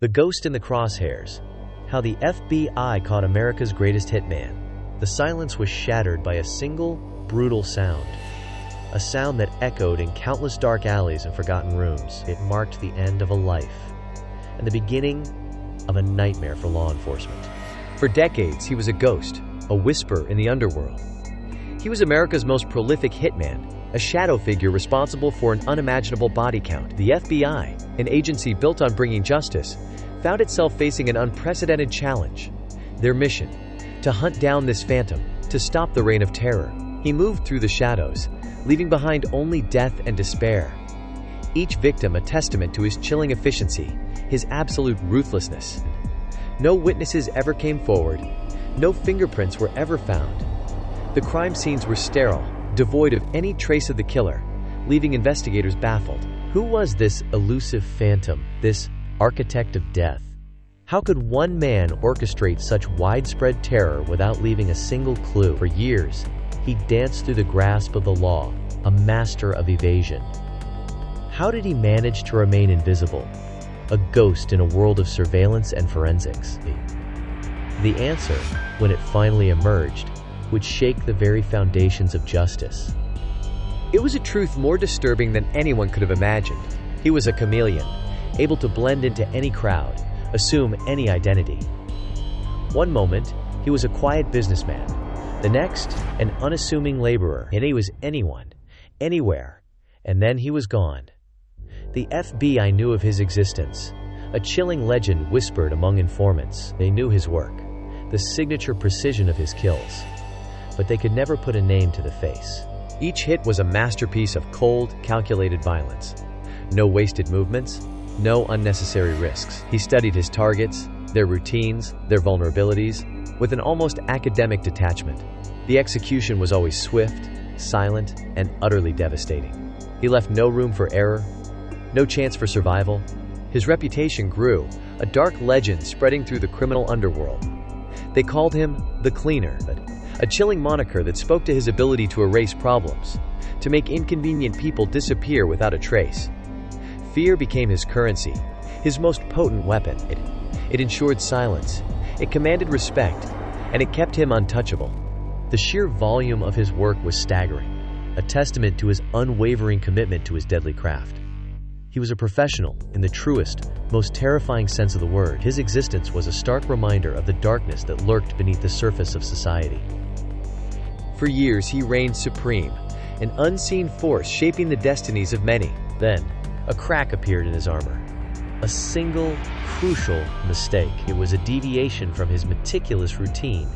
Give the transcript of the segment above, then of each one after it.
The Ghost in the Crosshairs. How the FBI caught America's greatest hitman. The silence was shattered by a single, brutal sound. A sound that echoed in countless dark alleys and forgotten rooms. It marked the end of a life, and the beginning of a nightmare for law enforcement. For decades, he was a ghost, a whisper in the underworld. He was America's most prolific hitman, a shadow figure responsible for an unimaginable body count. The FBI, an agency built on bringing justice, found itself facing an unprecedented challenge. Their mission: to hunt down this phantom, to stop the reign of terror. He moved through the shadows, leaving behind only death and despair. Each victim a testament to his chilling efficiency, his absolute ruthlessness. No witnesses ever came forward. No fingerprints were ever found. The crime scenes were sterile, devoid of any trace of the killer, leaving investigators baffled. Who was this elusive phantom, this architect of death? How could one man orchestrate such widespread terror without leaving a single clue? For years, he danced through the grasp of the law, a master of evasion. How did he manage to remain invisible, a ghost in a world of surveillance and forensics? The answer, when it finally emerged, would shake the very foundations of justice. It was a truth more disturbing than anyone could have imagined. He was a chameleon, able to blend into any crowd, assume any identity. One moment, he was a quiet businessman. The next, an unassuming laborer. And he was anyone, anywhere. And then he was gone. The FBI knew of his existence. A chilling legend whispered among informants. They knew his work, the signature precision of his kills. But they could never put a name to the face. Each hit was a masterpiece of cold, calculated violence. No wasted movements, no unnecessary risks. He studied his targets, their routines, their vulnerabilities, with an almost academic detachment. The execution was always swift, silent, and utterly devastating. He left no room for error, no chance for survival. His reputation grew, a dark legend spreading through the criminal underworld. They called him the Cleaner, a chilling moniker that spoke to his ability to erase problems, to make inconvenient people disappear without a trace. Fear became his currency, his most potent weapon. It ensured silence, it commanded respect, and it kept him untouchable. The sheer volume of his work was staggering, a testament to his unwavering commitment to his deadly craft. He was a professional in the truest, most terrifying sense of the word. His existence was a stark reminder of the darkness that lurked beneath the surface of society. For years, he reigned supreme, an unseen force shaping the destinies of many. Then, a crack appeared in his armor. A single, crucial mistake. It was a deviation from his meticulous routine.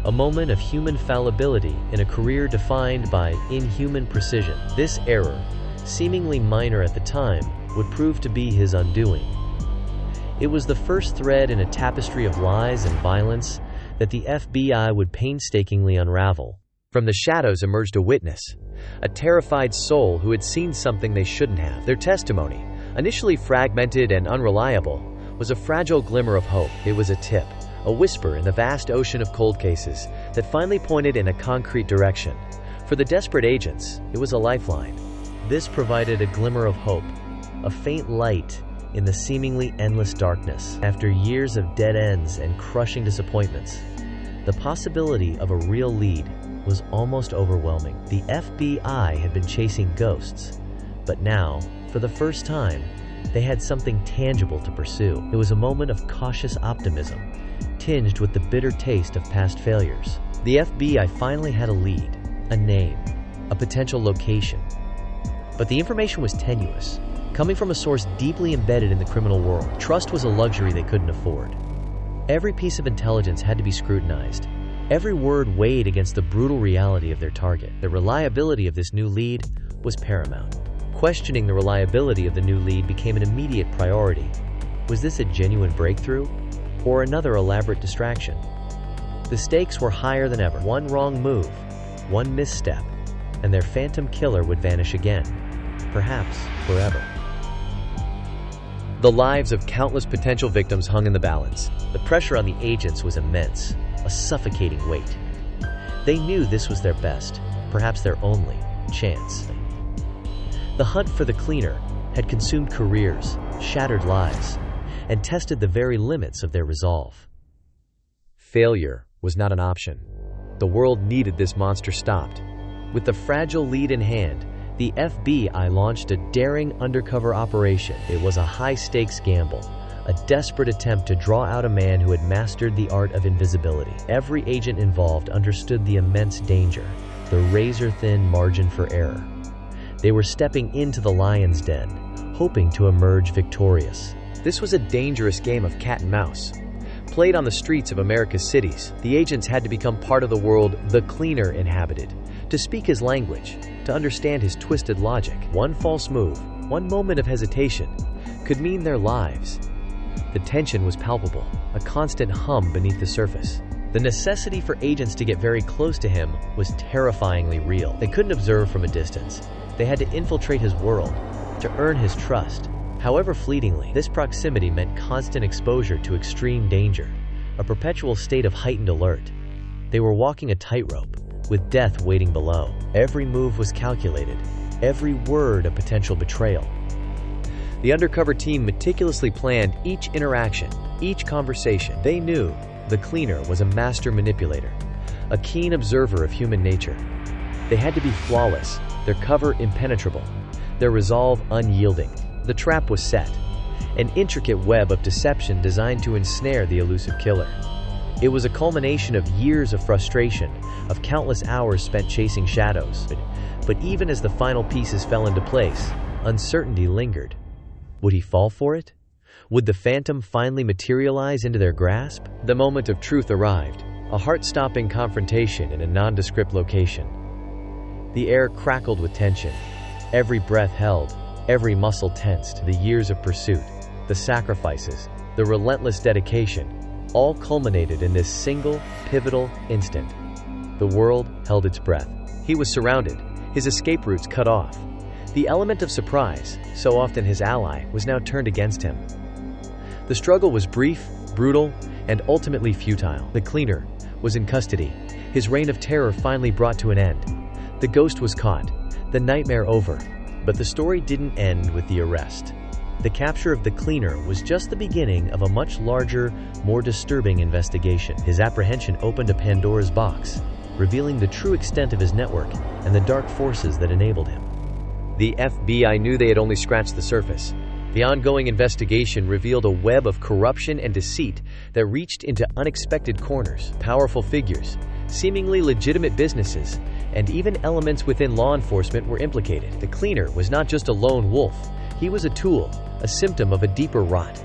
A moment of human fallibility in a career defined by inhuman precision. This error, seemingly minor at the time, would prove to be his undoing. It was the first thread in a tapestry of lies and violence that the FBI would painstakingly unravel. From the shadows emerged a witness, a terrified soul who had seen something they shouldn't have. Their testimony, initially fragmented and unreliable, was a fragile glimmer of hope. It was a tip, a whisper in the vast ocean of cold cases that finally pointed in a concrete direction. For the desperate agents, it was a lifeline. This provided a glimmer of hope, a faint light in the seemingly endless darkness. After years of dead ends and crushing disappointments, the possibility of a real lead was almost overwhelming. The FBI had been chasing ghosts, but now, for the first time, they had something tangible to pursue. It was a moment of cautious optimism, tinged with the bitter taste of past failures. The FBI finally had a lead, a name, a potential location. But the information was tenuous, coming from a source deeply embedded in the criminal world. Trust was a luxury they couldn't afford. Every piece of intelligence had to be scrutinized. Every word weighed against the brutal reality of their target. The reliability of this new lead was paramount. Questioning the reliability of the new lead became an immediate priority. Was this a genuine breakthrough, or another elaborate distraction? The stakes were higher than ever. One wrong move, one misstep, and their phantom killer would vanish again, perhaps forever. The lives of countless potential victims hung in the balance. The pressure on the agents was immense, a suffocating weight. They knew this was their best, perhaps their only, chance. The hunt for the Cleaner had consumed careers, shattered lives, and tested the very limits of their resolve. Failure was not an option. The world needed this monster stopped. With the fragile lead in hand, the FBI launched a daring undercover operation. It was a high-stakes gamble, a desperate attempt to draw out a man who had mastered the art of invisibility. Every agent involved understood the immense danger, the razor-thin margin for error. They were stepping into the lion's den, hoping to emerge victorious. This was a dangerous game of cat and mouse. Played on the streets of America's cities, the agents had to become part of the world the cleaner inhabited, to speak his language, to understand his twisted logic. One false move, one moment of hesitation, could mean their lives. The tension was palpable, a constant hum beneath the surface. The necessity for agents to get very close to him was terrifyingly real. They couldn't observe from a distance. They had to infiltrate his world, to earn his trust. However fleetingly, this proximity meant constant exposure to extreme danger, a perpetual state of heightened alert. They were walking a tightrope, with death waiting below. Every move was calculated, every word a potential betrayal. The undercover team meticulously planned each interaction, each conversation. They knew the cleaner was a master manipulator, a keen observer of human nature. They had to be flawless, their cover impenetrable, their resolve unyielding. The trap was set, an intricate web of deception designed to ensnare the elusive killer. It was a culmination of years of frustration, of countless hours spent chasing shadows. But even as the final pieces fell into place, uncertainty lingered. Would he fall for it? Would the phantom finally materialize into their grasp? The moment of truth arrived, a heart-stopping confrontation in a nondescript location. The air crackled with tension, every breath held, every muscle tensed. The years of pursuit, the sacrifices, the relentless dedication, all culminated in this single, pivotal instant. The world held its breath. He was surrounded, his escape routes cut off. The element of surprise, so often his ally, was now turned against him. The struggle was brief, brutal, and ultimately futile. The cleaner was in custody, his reign of terror finally brought to an end. The ghost was caught, the nightmare over. But the story didn't end with the arrest. The capture of the cleaner was just the beginning of a much larger, more disturbing investigation. His apprehension opened a Pandora's box, revealing the true extent of his network and the dark forces that enabled him. The FBI knew they had only scratched the surface. The ongoing investigation revealed a web of corruption and deceit that reached into unexpected corners. Powerful figures, seemingly legitimate businesses, and even elements within law enforcement were implicated. The cleaner was not just a lone wolf. He was a tool, a symptom of a deeper rot.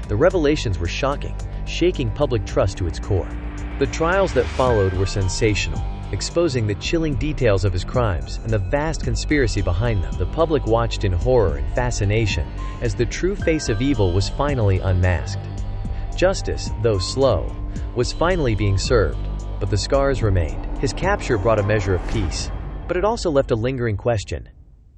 The revelations were shocking, shaking public trust to its core. The trials that followed were sensational, exposing the chilling details of his crimes and the vast conspiracy behind them. The public watched in horror and fascination as the true face of evil was finally unmasked. Justice, though slow, was finally being served, but the scars remained. His capture brought a measure of peace, but it also left a lingering question.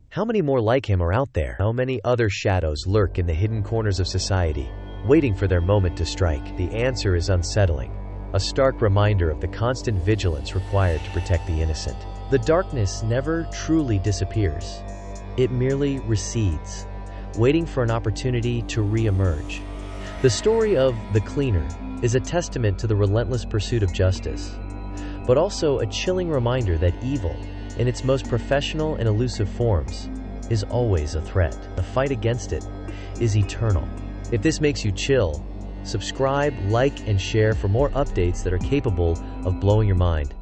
How many more like him are out there? How many other shadows lurk in the hidden corners of society, waiting for their moment to strike? The answer is unsettling, a stark reminder of the constant vigilance required to protect the innocent. The darkness never truly disappears. It merely recedes, waiting for an opportunity to re-emerge. The story of The Cleaner is a testament to the relentless pursuit of justice, but also a chilling reminder that evil, in its most professional and elusive forms, is always a threat. The fight against it is eternal. If this makes you chill, subscribe, like, and share for more updates that are capable of blowing your mind.